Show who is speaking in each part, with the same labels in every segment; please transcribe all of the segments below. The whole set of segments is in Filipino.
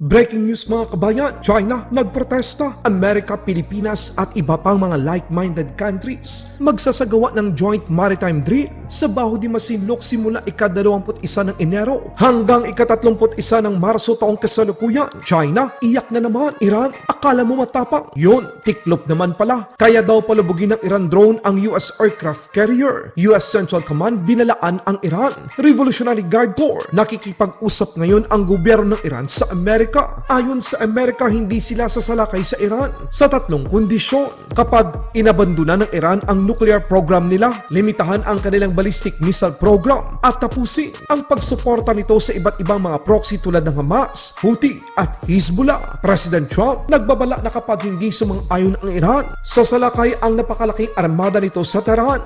Speaker 1: Breaking news mga kabayan, China nagprotesta. Amerika, Pilipinas at iba pang mga like-minded countries magsasagawa ng joint maritime drill sa Baho de Masinloc simula ika-21 ng Enero hanggang ika-31 ng Marso taong kasalukuyan. China, iyak na naman. Iran, akala mo matapang? Yun, tiklop naman pala. Kaya daw palubugin ng Iran drone ang US aircraft carrier. US Central Command binalaan ang Iran. Revolutionary Guard Corps, nakikipag-usap ngayon ang gobyerno ng Iran sa Amerika. Ayon sa Amerika, hindi sila sasalakay sa Iran sa tatlong kondisyon. Kapag inabandona ng Iran ang nuclear program nila, limitahan ang kanilang ballistic missile program at tapusin ang pagsuporta nito sa iba't ibang mga proxy tulad ng Hamas, Houthi at Hezbollah. President Trump nagbabala na kapag hindi sumang-ayon ang Iran, sasalakay ang napakalaking armada nito sa Tehran.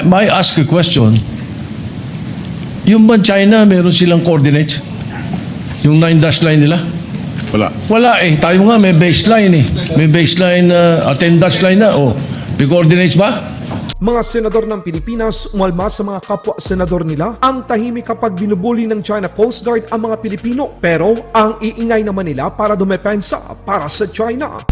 Speaker 2: May I ask a question? Yung ba China, meron silang coordinates? Yung 9-dash line nila?
Speaker 3: Wala.
Speaker 2: Wala eh. Tayo nga may baseline eh. May baseline, 10-dash line na. Oh, may coordinates ba?
Speaker 1: Mga senador ng Pilipinas umalma sa mga kapwa-senador nila ang tahimik kapag binubuli ng China Coast Guard ang mga Pilipino. Pero ang iingay naman nila para dumepensa para sa China.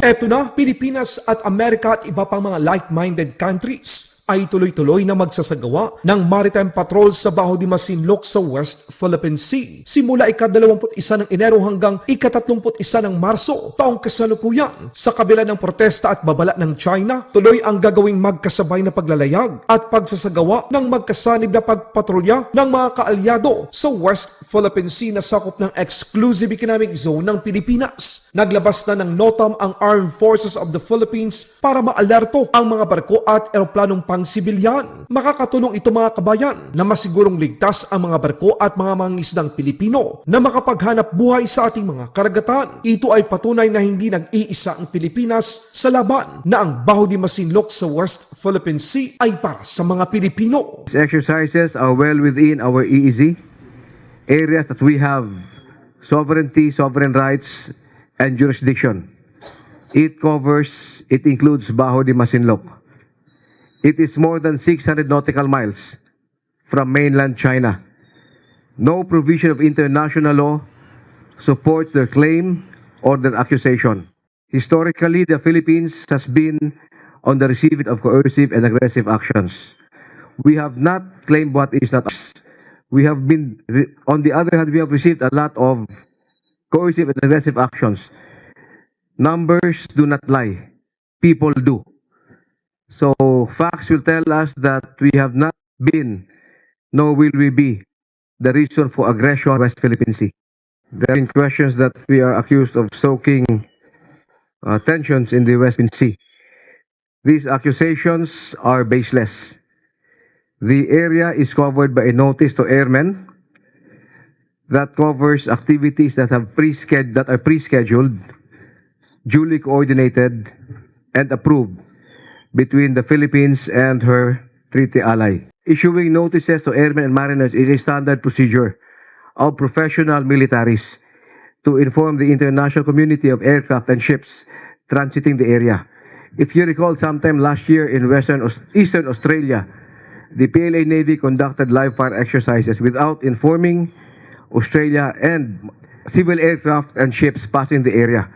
Speaker 1: Eto na, Pilipinas at Amerika at iba pang mga like-minded countries ay tuloy-tuloy na magsasagawa ng maritime patrol sa Baho de Masinloc sa West Philippine Sea. Simula ika-21 ng Enero hanggang ika-31 ng Marso taong kasalukuyan. Sa kabila ng protesta at babala ng China, tuloy ang gagawing magkasabay na paglalayag at pagsasagawa ng magkasanib na pagpatrolya ng mga kaalyado sa West Philippine Sea na sakop ng Exclusive Economic Zone ng Pilipinas. Naglabas na ng NOTAM ang Armed Forces of the Philippines para maalerto ang mga barko at eroplanong pang-sibilyan. Makakatulong ito mga kabayan na masigurong ligtas ang mga barko at mga mangingisdang Pilipino na makapaghanap buhay sa ating mga karagatan. Ito ay patunay na hindi nag-iisa ang Pilipinas sa laban na ang Baho de Masinloc sa West Philippine Sea ay para sa mga Pilipino.
Speaker 4: These exercises are well within our EEZ, areas that we have sovereignty, sovereign rights, and jurisdiction. It includes Baho de Masinloc. It is more than 600 nautical miles from mainland China. No provision of international law supports their claim or their accusation. Historically, the Philippines has been on the receiving of coercive and aggressive actions. We have not claimed what is not us. On the other hand, we have received a lot of coercive and aggressive actions. Numbers do not lie. People do. So facts will tell us that we have not been, nor will we be, the reason for aggression in West Philippine Sea. There have been questions that we are accused of stoking tensions in the West Philippine Sea. These accusations are baseless. The area is covered by a notice to airmen that covers activities that are pre-scheduled, duly coordinated, and approved between the Philippines and her treaty ally. Issuing notices to airmen and mariners is a standard procedure of professional militaries to inform the international community of aircraft and ships transiting the area. If you recall, sometime last year in Eastern Australia, the PLA Navy conducted live fire exercises without informing Australia and civil aircraft and ships passing the area.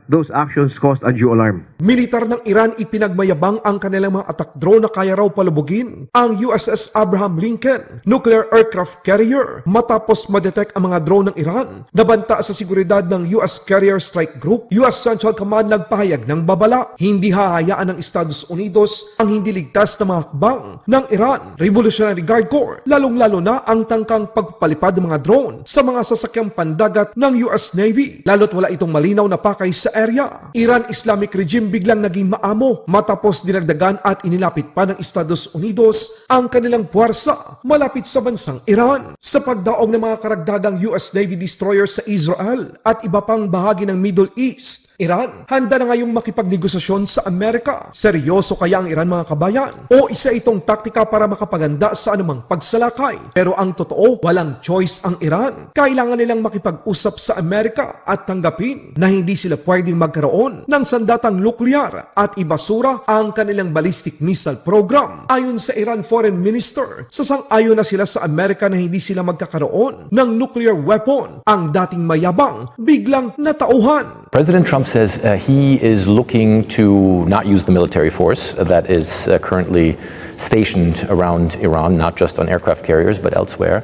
Speaker 4: Those actions caused undue alarm.
Speaker 1: Militar ng Iran ipinagmayabang ang kanilang mga attack drone na kaya raw palubugin ang USS Abraham Lincoln nuclear aircraft carrier matapos madetect ang mga drone ng Iran. Nabanta sa seguridad ng US Carrier Strike Group, US Central Command nagpahayag ng babala. Hindi hahayaan ng Estados Unidos ang hindi ligtas na mga hakbang ng Iran Revolutionary Guard Corps, lalong-lalo na ang tangkang pagpalipad ng mga drone sa mga sasakyang pandagat ng US Navy, lalo't wala itong malinaw na pakay sa area. Iran Islamic Regime biglang naging maamo matapos dinagdagan at inilapit pa ng Estados Unidos ang kanilang puwersa malapit sa bansang Iran. Sa pagdaong ng mga karagdagang US Navy destroyer sa Israel at iba pang bahagi ng Middle East, Iran, handa na ngayong makipagnegosasyon sa Amerika. Seryoso kaya ang Iran mga kabayan? O isa itong taktika para makapaganda sa anumang pagsalakay? Pero ang totoo, walang choice ang Iran. Kailangan nilang makipag-usap sa Amerika at tanggapin na hindi sila pwedeng magkaroon ng sandatang nuklear at ibasura ang kanilang ballistic missile program. Ayon sa Iran Foreign Minister, sasang-ayon na sila sa Amerika na hindi sila magkakaroon ng nuclear weapon. Ang dating mayabang biglang natauhan.
Speaker 3: President Trump says he is looking to not use the military force that is currently stationed around Iran, not just on aircraft carriers, but elsewhere.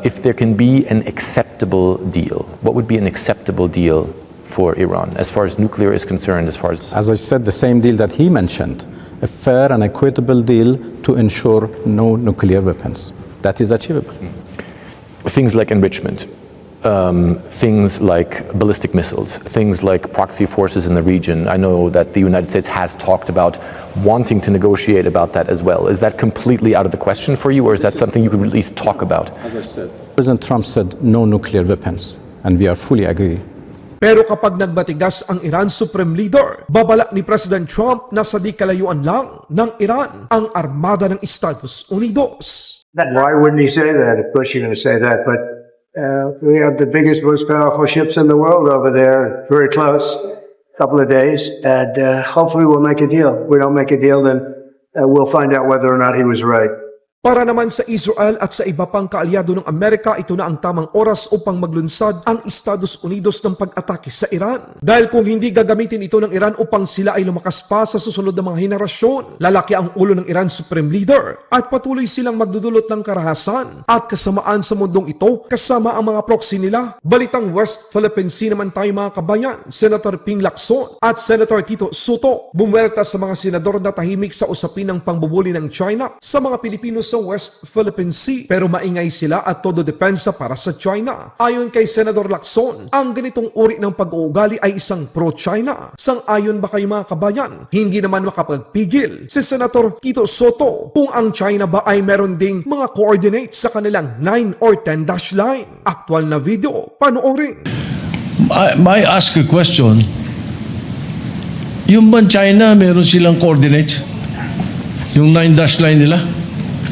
Speaker 3: If there can be an acceptable deal, what would be an acceptable deal for Iran as far as nuclear is concerned,
Speaker 5: As I said, the same deal that he mentioned, a fair and equitable deal to ensure no nuclear weapons. That is achievable.
Speaker 3: things like enrichment, things like ballistic missiles, things like proxy forces in the region. I know that the United States has talked about wanting to negotiate about that as well. Is that completely out of the question for you, or is that something you could at least talk about?
Speaker 5: As I said, President Trump said no nuclear weapons, and we are fully agree.
Speaker 1: Pero kapag nagbatigas ang Iran Supreme Leader, babala ni President Trump na sa di kalayuan lang ng Iran ang armada ng Estados Unidos.
Speaker 6: Why wouldn't he say that? Of course you're going to say that, but we have the biggest, most powerful ships in the world over there, very close, a couple of days, and hopefully we'll make a deal. If we don't make a deal, then we'll find out whether or not he was right.
Speaker 1: Para naman sa Israel at sa iba pang kaalyado ng Amerika, ito na ang tamang oras upang maglunsad ang Estados Unidos ng pag-atake sa Iran. Dahil kung hindi gagamitin ito ng Iran upang sila ay lumakas pa sa susunod na mga henerasyon, lalaki ang ulo ng Iran Supreme Leader at patuloy silang magdudulot ng karahasan at kasamaan sa mundong ito kasama ang mga proxy nila. Balitang West Philippine Sea naman tayo mga kabayan, Senator Ping Lacson at Senator Tito Soto bumuelta sa mga senador na tahimik sa usapin ng pangbubuli ng China sa mga Pilipino sa West Philippine Sea, pero maingay sila at todo depensa para sa China. Ayon kay Senador Lacson, ang ganitong uri ng pag-uugali ay isang pro-China. Sang-ayon ba kayo mga kabayan? Hindi naman makapagpigil si Senator Tito Soto kung ang China ba ay meron ding mga coordinates sa kanilang 9 or 10 dash line. Aktual na video, panoorin.
Speaker 2: May I ask a question? Yung ban China, meron silang coordinates? Yung 9 dash line nila?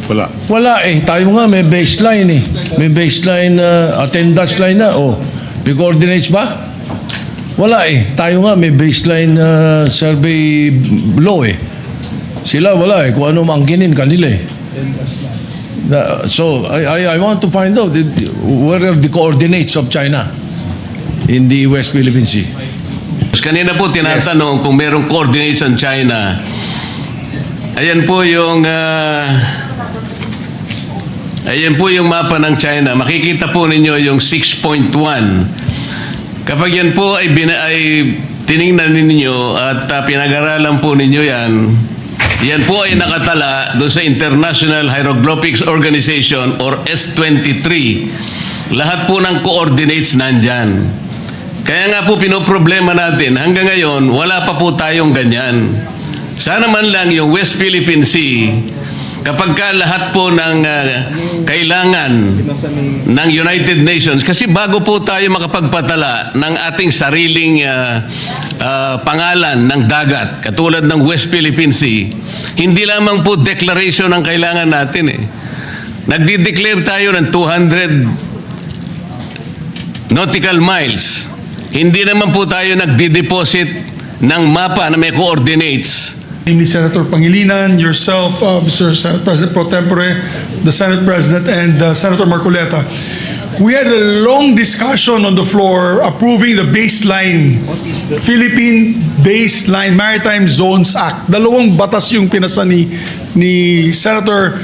Speaker 7: Wala.
Speaker 2: Wala eh. Tayo nga may baseline eh. May baseline, 10 dash line na. Oh. May coordinates ba? Wala eh. Tayo nga may baseline survey law eh. Sila wala eh. Kung ano mangkinin kanila eh. So, I want to find out where are the coordinates of China in the West Philippine Sea.
Speaker 7: Kanina po tinatanong kung merong coordinates ang China. Ayan po yung mapa ng China. Makikita po ninyo yung 6.1. Kapag yan po ay tiningnan ninyo at pinag-aralan po ninyo yan po ay nakatala doon sa International Hieroglyphics Organization or S23. Lahat po ng coordinates nandyan. Kaya nga po pinoproblema natin, hanggang ngayon, wala pa po tayong ganyan. Sana man lang yung West Philippine Sea, kapag ka lahat po ng kailangan ng United Nations, kasi bago po tayo makapagpatala ng ating sariling pangalan ng dagat, katulad ng West Philippine Sea, hindi lamang po declaration ang kailangan natin eh. Nagdi-declare tayo ng 200 nautical miles. Hindi naman po tayo nagdi-deposit ng mapa na may coordinates.
Speaker 8: Namely Senator Pangilinan, yourself, Mr. President Pro Tempore, the Senate President, and Senator Marcoleta. We had a long discussion on the floor approving the baseline, Philippine Baseline Maritime Zones Act. Dalawang batas yung pinasa ni Senator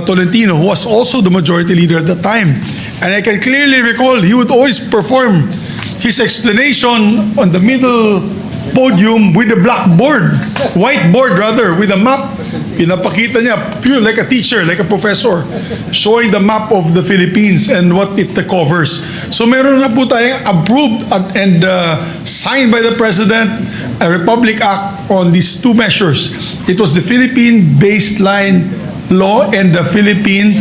Speaker 8: Tolentino, who was also the majority leader at the time. And I can clearly recall he would always perform his explanation on the middle podium with a blackboard, whiteboard rather, with a map. Pinapakita niya, pure like a teacher, like a professor, showing the map of the Philippines and what it covers. So meron na po tayong approved and signed by the President a Republic Act on these two measures. It was the Philippine Baseline Law and the Philippine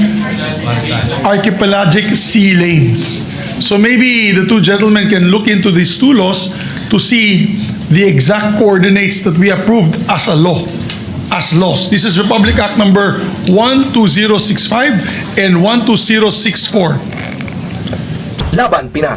Speaker 8: Archipelagic Sea Lanes. So maybe the two gentlemen can look into these two laws to see the exact coordinates that we approved as a law, as laws. This is Republic Act number 12065 and 12064.
Speaker 1: Laban Pinas.